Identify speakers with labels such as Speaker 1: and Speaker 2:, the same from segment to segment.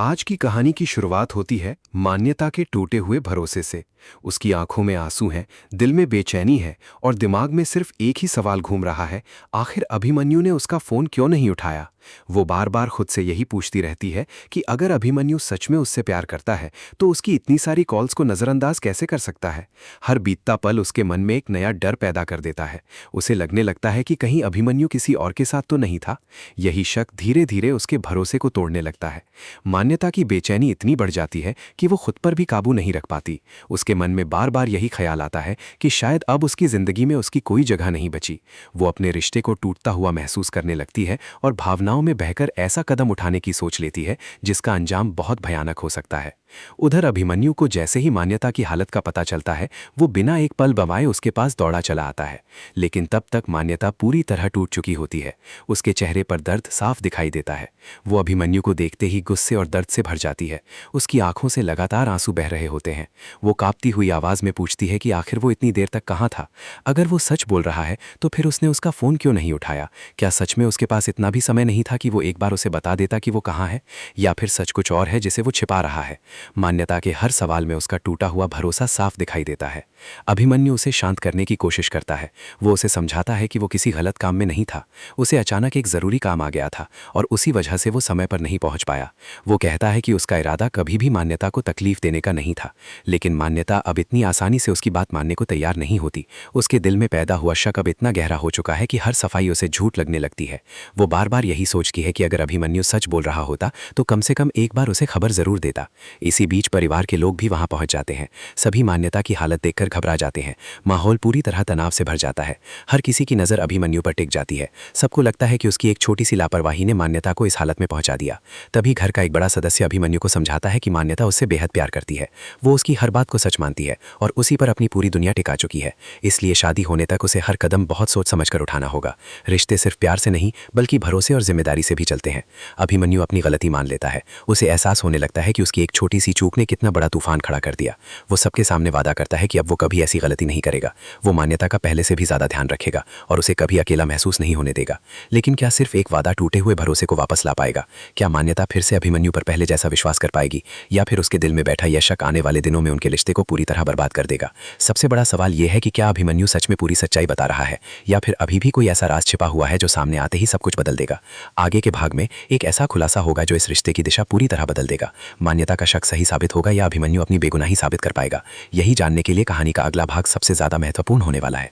Speaker 1: आज की कहानी की शुरुआत होती है मान्यता के टूटे हुए भरोसे से। उसकी आंखों में आंसू हैं, दिल में बेचैनी है और दिमाग में सिर्फ एक ही सवाल घूम रहा है, आखिर अभिमन्यु ने उसका फोन क्यों नहीं उठाया। वो बार बार खुद से यही पूछती रहती है कि अगर अभिमन्यु सच में उससे प्यार करता है तो उसकी इतनी सारी कॉल्स को नज़रअंदाज कैसे कर सकता है। हर बीतता पल उसके मन में एक नया डर पैदा कर देता है। उसे लगने लगता है कि कहीं अभिमन्यु किसी और के साथ तो नहीं था। यही शक धीरे धीरे उसके भरोसे को तोड़ने लगता है। मान्यता की बेचैनी इतनी बढ़ जाती है कि वो खुद पर भी काबू नहीं रख पाती। उसके मन में बार बार यही ख्याल आता है कि शायद अब उसकी जिंदगी में उसकी कोई जगह नहीं बची। वो अपने रिश्ते को टूटता हुआ महसूस करने लगती है और भावनाओं में बहकर ऐसा कदम उठाने की सोच लेती है जिसका अंजाम बहुत भयानक हो सकता है। उधर अभिमन्यु को जैसे ही मान्यता की हालत का पता चलता है, वो बिना एक पल गंवाए उसके पास दौड़ा चला आता है। लेकिन तब तक मान्यता पूरी तरह टूट चुकी होती है। उसके चेहरे पर दर्द साफ दिखाई देता है। वो अभिमन्यु को देखते ही गुस्से और दर्द से भर जाती है। उसकी आंखों से लगातार आंसू बह रहे होते हैं। वो कांपती हुई आवाज में पूछती है कि आखिर वो इतनी देर तक कहाँ था। अगर वो सच बोल रहा है तो फिर उसने उसका फोन क्यों नहीं उठाया। क्या सच में उसके पास इतना भी समय नहीं था कि वो एक बार उसे बता देता कि वो कहाँ है, या फिर सच कुछ और है जिसे वो छिपा रहा है। मान्यता के हर सवाल में उसका टूटा हुआ भरोसा साफ दिखाई देता है। अभिमन्यु उसे शांत करने की कोशिश करता है। वो उसे समझाता है कि वो किसी गलत काम में नहीं था। उसे अचानक एक जरूरी काम आ गया था और उसी वजह से वो समय पर नहीं पहुंच पाया। वो कहता है कि उसका इरादा कभी भी मान्यता को तकलीफ देने का नहीं था। लेकिन मान्यता अब इतनी आसानी से उसकी बात मानने को तैयार नहीं होती। उसके दिल में पैदा हुआ शक अब इतना गहरा हो चुका है कि हर सफाई उसे झूठ लगने लगती है। वो बार बार यही सोचती है कि अगर अभिमन्यु सच बोल रहा होता तो कम से कम एक बार उसे खबर जरूर देता। इसी बीच परिवार के लोग भी वहां पहुंच जाते हैं। सभी मान्यता की हालत देखकर घबरा जाते हैं। माहौल पूरी तरह तनाव से भर जाता है। हर किसी की नज़र अभिमन्यु पर टिक जाती है। सबको लगता है कि उसकी एक छोटी सी लापरवाही ने मान्यता को इस हालत में पहुंचा दिया। तभी घर का एक बड़ा सदस्य अभिमन्यु को समझाता है कि मान्यता उससे बेहद प्यार करती है। वो उसकी हर बात को सच मानती है और उसी पर अपनी पूरी दुनिया टिका चुकी है। इसलिए शादी होने तक उसे हर कदम बहुत सोच समझकर उठाना होगा। रिश्ते सिर्फ प्यार से नहीं बल्कि भरोसे और जिम्मेदारी से भी चलते हैं। अभिमन्यु अपनी गलती मान लेता है। उसे एहसास होने लगता है कि उसकी एक छोटी सी चूक ने कितना बड़ा तूफान खड़ा कर दिया। वो सबके सामने वादा करता है कि अब वो कभी ऐसी गलती नहीं करेगा। वो मान्यता का पहले से भी ज्यादा ध्यान रखेगा और उसे कभी अकेला महसूस नहीं होने देगा। लेकिन क्या सिर्फ एक वादा टूटे हुए भरोसे को वापस ला पाएगा? क्या मान्यता फिर से अभिमन्यु पर पहले जैसा विश्वास कर पाएगी, या फिर उसके दिल में बैठा यह शक आने वाले दिनों में उनके रिश्ते को पूरी तरह बर्बाद कर देगा? सबसे बड़ा सवाल यह है कि क्या अभिमन्यु सच में पूरी सच्चाई बता रहा है, या फिर अभी भी कोई ऐसा राज छिपा हुआ है जो सामने आते ही सब कुछ बदल देगा? आगे के भाग में एक ऐसा खुलासा होगा जो इस रिश्ते की दिशा पूरी तरह बदल देगा। मान्यता का शक सही साबित होगा या अभिमन्यु अपनी बेगुनाही साबित कर पाएगा? यही जानने के लिए कहानी का अगला भाग सबसे ज्यादा महत्वपूर्ण होने वाला है।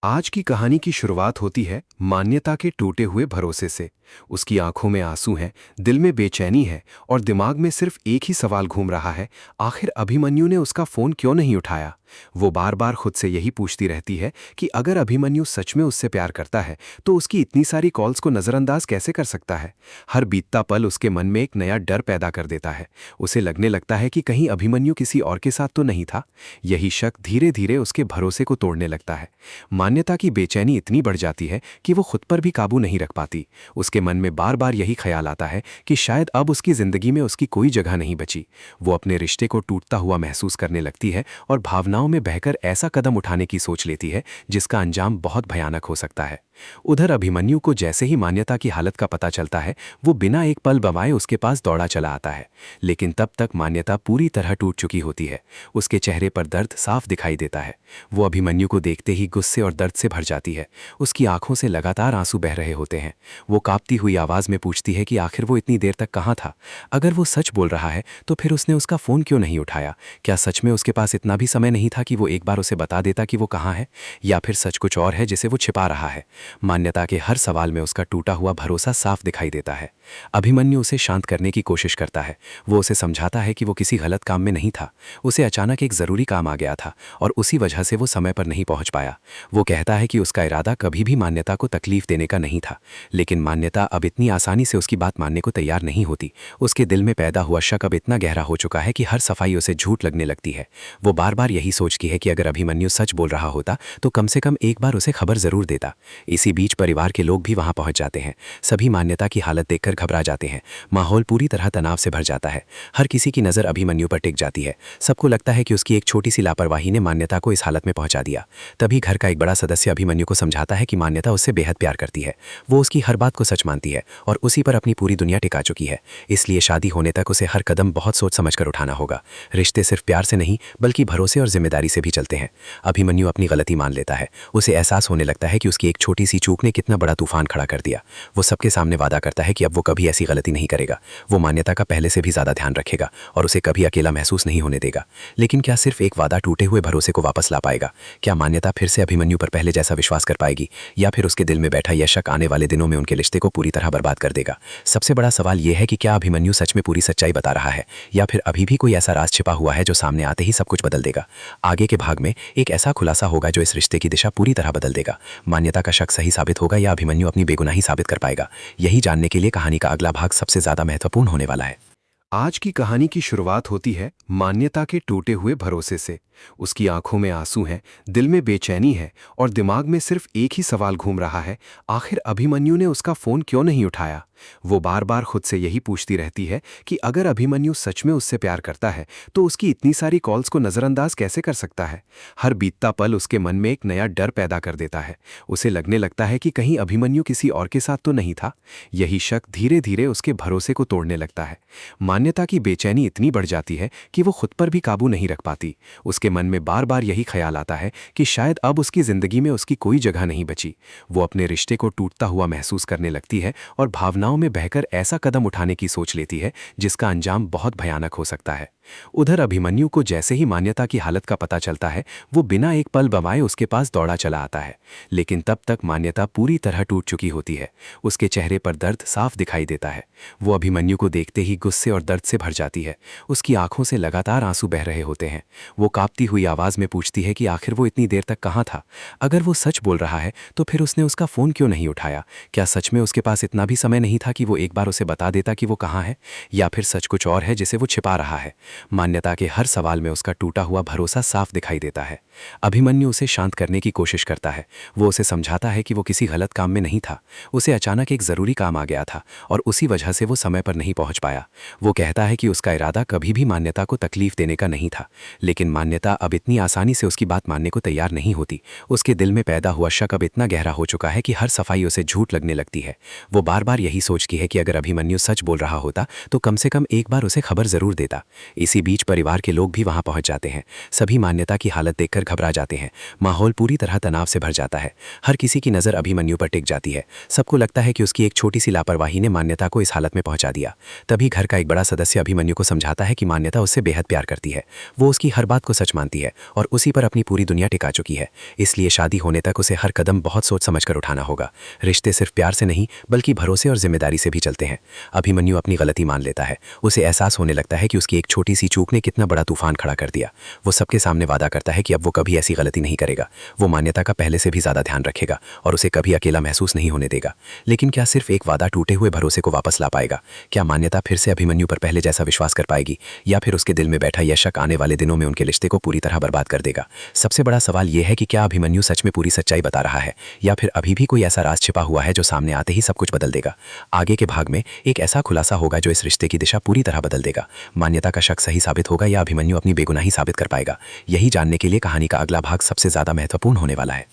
Speaker 1: आज की कहानी की शुरुआत होती है मान्यता के टूटे हुए भरोसे से। उसकी आंखों में आंसू हैं, दिल में बेचैनी है और दिमाग में सिर्फ एक ही सवाल घूम रहा है, आखिर अभिमन्यु ने उसका फोन क्यों नहीं उठाया। वो बार बार खुद से यही पूछती रहती है कि अगर अभिमन्यु सच में उससे प्यार करता है तो उसकी इतनी सारी कॉल्स को नज़रअंदाज कैसे कर सकता है। हर बीतता पल उसके मन में एक नया डर पैदा कर देता है। उसे लगने लगता है कि कहीं अभिमन्यु किसी और के साथ तो नहीं था। यही शक धीरे धीरे उसके भरोसे को तोड़ने लगता है। मान्यता की बेचैनी इतनी बढ़ जाती है कि वो खुद पर भी काबू नहीं रख पाती। उसके मन में बार बार यही ख्याल आता है कि शायद अब उसकी जिंदगी में उसकी कोई जगह नहीं बची। वो अपने रिश्ते को टूटता हुआ महसूस करने लगती है और भावनाओं में बहकर ऐसा कदम उठाने की सोच लेती है जिसका अंजाम बहुत भयानक हो सकता है। उधर अभिमन्यु को जैसे ही मान्यता की हालत का पता चलता है, वो बिना एक पल गंवाए उसके पास दौड़ा चला आता है। लेकिन तब तक मान्यता पूरी तरह टूट चुकी होती है। उसके चेहरे पर दर्द साफ दिखाई देता है। वो अभिमन्यु को देखते ही गुस्से और दर्द से भर जाती है। उसकी आंखों से लगातार आंसू बह रहे होते हैं। वो कांपती हुई आवाज में पूछती है कि आखिर वो इतनी देर तक कहाँ था। अगर वो सच बोल रहा है तो फिर उसने उसका फोन क्यों नहीं उठाया। क्या सच में उसके पास इतना भी समय नहीं था कि वो एक बार उसे बता देता कि वो कहाँ है, या फिर सच कुछ और है जिसे वो छिपा रहा है। मान्यता के हर सवाल में उसका टूटा हुआ भरोसा साफ दिखाई देता है। अभिमन्यु उसे शांत करने की कोशिश करता है। वो उसे समझाता है कि वो किसी गलत काम में नहीं था। उसे अचानक एक जरूरी काम आ गया था और उसी वजह से वो समय पर नहीं पहुंच पाया। वो कहता है कि उसका इरादा कभी भी मान्यता को तकलीफ देने का नहीं था। लेकिन मान्यता अब इतनी आसानी से उसकी बात मानने को तैयार नहीं होती। उसके दिल में पैदा हुआ शक अब इतना गहरा हो चुका है कि हर सफाई उसे झूठ लगने लगती है। वो बार बार यही सोचती है कि अगर अभिमन्यु सच बोल रहा होता तो कम से कम एक बार उसे खबर जरूर देता। इसी बीच परिवार के लोग भी वहां पहुंच जाते हैं। सभी मान्यता की हालत देखकर घबरा जाते हैं। माहौल पूरी तरह तनाव से भर जाता है। हर किसी की नज़र अभिमन्यु पर टिक जाती है। सबको लगता है कि उसकी एक छोटी सी लापरवाही ने मान्यता को इस हालत में पहुंचा दिया। तभी घर का एक बड़ा सदस्य अभिमन्यु को समझाता है कि मान्यता उससे बेहद प्यार करती है। वो उसकी हर बात को सच
Speaker 2: मानती है और उसी पर अपनी पूरी दुनिया टिका चुकी है। इसलिए शादी होने तक उसे हर कदम बहुत सोच समझकर उठाना होगा। रिश्ते सिर्फ प्यार से नहीं बल्कि भरोसे और जिम्मेदारी से भी चलते हैं। अभिमन्यु अपनी गलती मान लेता है। उसे एहसास होने लगता है कि उसकी एक छोटी सी चूक ने कितना बड़ा तूफान खड़ा कर दिया। वो सबके सामने वादा करता है कि अब वो कभी ऐसी गलती नहीं करेगा। वो मान्यता का पहले से भी ज्यादा ध्यान रखेगा और उसे कभी अकेला महसूस नहीं होने देगा। लेकिन क्या सिर्फ एक वादा टूटे हुए भरोसे को वापस ला पाएगा? क्या मान्यता फिर से अभिमन्यु पर पहले जैसा विश्वास कर पाएगी, या फिर उसके दिल में बैठा यह शक आने वाले दिनों में उनके रिश्ते को पूरी तरह बर्बाद कर देगा? सबसे बड़ा सवाल यह है कि क्या अभिमन्यु सच में पूरी सच्चाई बता रहा है, या फिर अभी भी कोई ऐसा राज छिपा हुआ है जो सामने आते ही सब कुछ बदल देगा? आगे के भाग में एक ऐसा खुलासा होगा जो इस रिश्ते की दिशा पूरी तरह बदल देगा। मान्यता का शक सही साबित होगा या अभिमन्यु अपनी बेगुनाही साबित कर पाएगा? यही जानने के लिए कहानी का अगला भाग सबसे ज्यादा महत्वपूर्ण होने वाला है।
Speaker 1: आज की कहानी की शुरुआत होती है मान्यता के टूटे हुए भरोसे से। उसकी आंखों में आंसू हैं, दिल में बेचैनी है और दिमाग में सिर्फ एक ही सवाल घूम रहा है, आखिर अभिमन्यु ने उसका फोन क्यों नहीं उठाया? वो बार बार खुद से यही पूछती रहती है कि अगर अभिमन्यु सच में उससे प्यार करता है तो उसकी इतनी सारी कॉल्स को नज़रअंदाज कैसे कर सकता है? हर बीतता पल उसके मन में एक नया डर पैदा कर देता है। उसे लगने लगता है कि कहीं अभिमन्यु किसी और के साथ तो नहीं था। यही शक धीरे धीरे उसके भरोसे को तोड़ने लगता है। मान्यता की बेचैनी इतनी बढ़ जाती है कि वो खुद पर भी काबू नहीं रख पाती। उसके मन में बार बार यही ख्याल आता है कि शायद अब उसकी जिंदगी में उसकी कोई जगह नहीं बची। वो अपने रिश्ते को टूटता हुआ महसूस करने लगती है और भावनाओं में बहकर ऐसा कदम उठाने की सोच लेती है जिसका अंजाम बहुत भयानक हो सकता है। उधर अभिमन्यु को जैसे ही मान्यता की हालत का पता चलता है, वो बिना एक पल गंवाए उसके पास दौड़ा चला आता है। लेकिन तब तक मान्यता पूरी तरह टूट चुकी होती है। उसके चेहरे पर दर्द साफ दिखाई देता है। वो अभिमन्यु को देखते ही गुस्से और दर्द से भर जाती है। उसकी आंखों से लगातार आंसू बह रहे होते हैं। वो कांपती हुई आवाज में पूछती है कि आखिर वो इतनी देर तक कहाँ था? अगर वो सच बोल रहा है तो फिर उसने उसका फोन क्यों नहीं उठाया? क्या सच में उसके पास इतना भी समय नहीं था कि वो एक बार उसे बता देता कि वो कहाँ है? या फिर सच कुछ और है जिसे वो छिपा रहा है? मान्यता के हर सवाल में उसका टूटा हुआ भरोसा साफ दिखाई देता है। अभिमन्यु उसे शांत करने की कोशिश करता है। वो उसे समझाता है कि वो किसी गलत काम में नहीं था। उसे अचानक एक जरूरी काम आ गया था और उसी वजह से वो समय पर नहीं पहुंच पाया। वो कहता है कि उसका इरादा कभी भी मान्यता को तकलीफ देने का नहीं था। लेकिन मान्यता अब इतनी आसानी से उसकी बात मानने को तैयार नहीं होती। उसके दिल में पैदा हुआ शक अब इतना गहरा हो चुका है कि हर सफाई उसे झूठ लगने लगती है। वो बार बार यही सोचती है कि अगर अभिमन्यु सच बोल रहा होता तो कम से कम एक बार उसे खबर जरूर देता। इसी बीच परिवार के लोग भी वहां पहुंच जाते हैं। सभी मान्यता की हालत देखकर घबरा जाते हैं। माहौल पूरी तरह तनाव से भर जाता है। हर किसी की नजर अभिमन्यु पर टिक जाती है। सबको लगता है कि उसकी एक छोटी सी लापरवाही ने मान्यता को इस हालत में पहुंचा दिया। तभी घर का एक बड़ा सदस्य अभिमन्यु को समझाता है कि मान्यता उससे बेहद प्यार करती है। वो उसकी हर बात को सच मानती है और उसी पर अपनी पूरी दुनिया टिका चुकी है। इसलिए शादी होने तक उसे हर कदम बहुत सोच समझकर उठाना होगा। रिश्ते सिर्फ प्यार से नहीं बल्कि भरोसे और जिम्मेदारी से भी चलते हैं। अभिमन्यु अपनी गलती मान लेता है। उसे एहसास होने लगता है कि उसकी एक छोटी सी चूक ने कितना बड़ा तूफान खड़ा कर दिया। वो सबके सामने वादा करता है कि अब वो कभी ऐसी गलती नहीं करेगा। वो मान्यता का पहले से भी ज्यादा ध्यान रखेगा और उसे कभी अकेला महसूस नहीं होने देगा। लेकिन क्या सिर्फ एक वादा टूटे हुए भरोसे को वापस ला पाएगा? क्या मान्यता फिर से अभिमन्यु पर पहले जैसा विश्वास कर पाएगी, या फिर उसके दिल में बैठा यह शक आने वाले दिनों में उनके रिश्ते को पूरी तरह बर्बाद कर देगा? सबसे बड़ा सवाल यह है कि क्या अभिमन्यु सच में पूरी सच्चाई बता रहा है, या फिर अभी भी कोई ऐसा राज छिपा हुआ है जो सामने आते ही सब कुछ बदल देगा? आगे के भाग में एक ऐसा खुलासा होगा जो इस रिश्ते की दिशा पूरी तरह बदल देगा। मान्यता का शक सही साबित होगा या अभिमन्यु अपनी बेगुनाही साबित कर पाएगा? यही जानने के लिए कहानी का अगला भाग सबसे ज्यादा महत्वपूर्ण होने वाला है।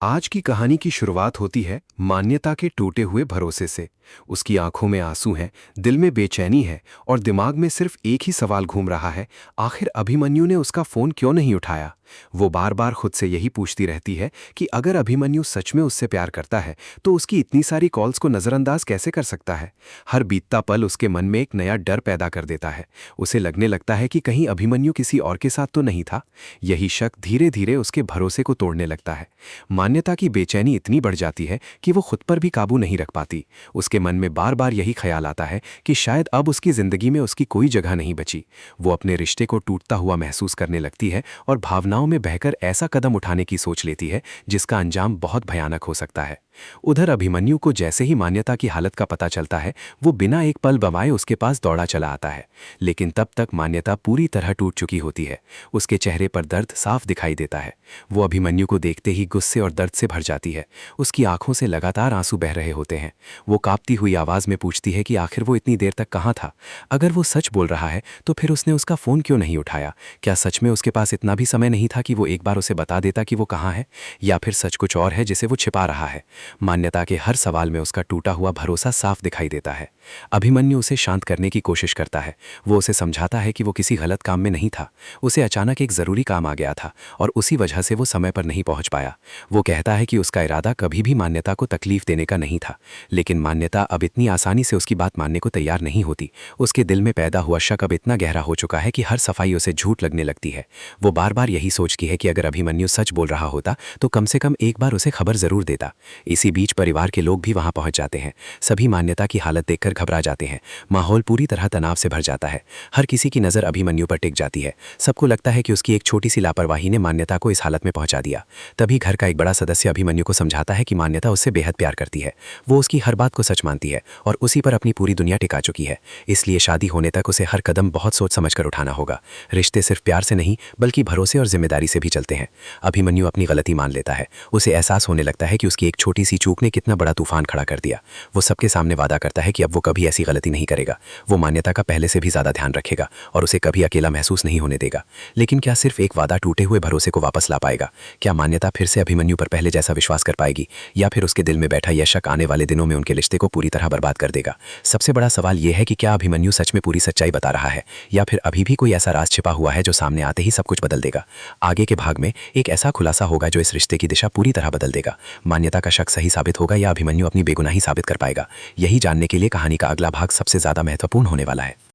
Speaker 1: आज की कहानी की शुरुआत होती है मान्यता के टूटे हुए भरोसे से। उसकी आंखों में आंसू हैं, दिल में बेचैनी है और दिमाग में सिर्फ एक ही सवाल घूम रहा है, आखिर अभिमन्यु ने उसका फोन क्यों नहीं उठाया? वो बार बार खुद से यही पूछती रहती है कि अगर अभिमन्यु सच में उससे प्यार करता है तो उसकी इतनी सारी कॉल्स को नज़रअंदाज कैसे कर सकता है? हर बीतता पल उसके मन में एक नया डर पैदा कर देता है। उसे लगने लगता है कि कहीं अभिमन्यु किसी और के साथ तो नहीं था। यही शक धीरे धीरे उसके भरोसे को तोड़ने लगता है। मान्यता की बेचैनी इतनी बढ़ जाती है कि वो खुद पर भी काबू नहीं रख पाती। उसके मन में बार बार यही ख्याल आता है कि शायद अब उसकी जिंदगी में उसकी कोई जगह नहीं बची। वो अपने रिश्ते को टूटता हुआ महसूस करने लगती है और भावनाओं में बहकर ऐसा कदम उठाने की सोच लेती है जिसका अंजाम बहुत भयानक हो सकता है। उधर अभिमन्यु को जैसे ही मान्यता की हालत का पता चलता है, वो बिना एक पल गंवाए उसके पास दौड़ा चला आता है। लेकिन तब तक मान्यता पूरी तरह टूट चुकी होती है। उसके चेहरे पर दर्द साफ दिखाई देता है। वो अभिमन्यु को देखते ही गुस्से और दर्द से भर जाती है। उसकी आंखों से लगातार आंसू बह रहे होते हैं। वो कांपती हुई आवाज में पूछती है कि आखिर वो इतनी देर तक कहाँ था? अगर वो सच बोल रहा है तो फिर उसने उसका फोन क्यों नहीं उठाया? क्या सच में उसके पास इतना भी समय नहीं था कि वो एक बार उसे बता देता कि वो कहाँ है? या फिर सच कुछ और है जिसे वो छिपा रहा है?
Speaker 2: मान्यता के हर सवाल में उसका टूटा हुआ भरोसा साफ दिखाई देता है। अभिमन्यु उसे शांत करने की कोशिश करता है। वो उसे समझाता है कि वो किसी गलत काम में नहीं था, उसे अचानक एक ज़रूरी काम आ गया था और उसी वजह से वो समय पर नहीं पहुंच पाया। वो कहता है कि उसका इरादा कभी भी मान्यता को तकलीफ देने का नहीं था, लेकिन मान्यता अब इतनी आसानी से उसकी बात मानने को तैयार नहीं होती। उसके दिल में पैदा हुआ शक अब इतना गहरा हो चुका है कि हर सफाई उसे झूठ लगने लगती है। वो बार बार यही सोचती है कि अगर अभिमन्यु सच बोल रहा होता तो कम से कम एक बार उसे खबर जरूर देता। इसी बीच परिवार के लोग भी वहां पहुंच जाते हैं। सभी मान्यता की हालत देखकर घबरा जाते हैं। माहौल पूरी तरह तनाव से भर जाता है। हर किसी की नज़र अभिमन्यु पर टिक जाती है। सबको लगता है कि उसकी एक छोटी सी लापरवाही ने मान्यता को इस हालत में पहुंचा दिया। तभी घर का एक बड़ा सदस्य अभिमन्यु को समझाता है कि मान्यता उससे बेहद प्यार करती है। वो उसकी हर बात को सच मानती है और उसी पर अपनी पूरी दुनिया टिका चुकी है। इसलिए शादी होने तक उसे हर कदम बहुत सोच समझ कर उठाना होगा। रिश्ते सिर्फ प्यार से नहीं बल्कि भरोसे और जिम्मेदारी से भी चलते हैं। अभिमन्यु अपनी गलती मान लेता है। उसे एहसास होने लगता है कि उसकी एक छोटी सी चूक ने कितना बड़ा तूफान खड़ा कर दिया। वो सबके सामने वादा करता है कि अब वो कभी ऐसी गलती नहीं करेगा। वो मान्यता का पहले से भी ज़्यादा ध्यान रखेगा और उसे कभी अकेला महसूस नहीं होने देगा। लेकिन क्या सिर्फ एक वादा टूटे हुए भरोसे को वापस ला पाएगा? क्या मान्यता फिर से अभिमन्यु पर पहले जैसा विश्वास कर पाएगी, या फिर उसके दिल में बैठा यह शक आने वाले दिनों में उनके रिश्ते को पूरी तरह बर्बाद कर देगा? सबसे बड़ा सवाल यह है कि क्या अभिमन्यु सच में पूरी सच्चाई बता रहा है, या फिर अभी भी कोई ऐसा राज छिपा हुआ है जो सामने आते ही सब कुछ बदल देगा? आगे के भाग में एक ऐसा खुलासा होगा जो इस रिश्ते की दिशा पूरी तरह बदल देगा। मान्यता का शक सही साबित होगा या अभिमन्यु अपनी बेगुनाही साबित कर पाएगा? यही जानने के लिए कहानी का अगला भाग सबसे ज़्यादा महत्वपूर्ण होने वाला है।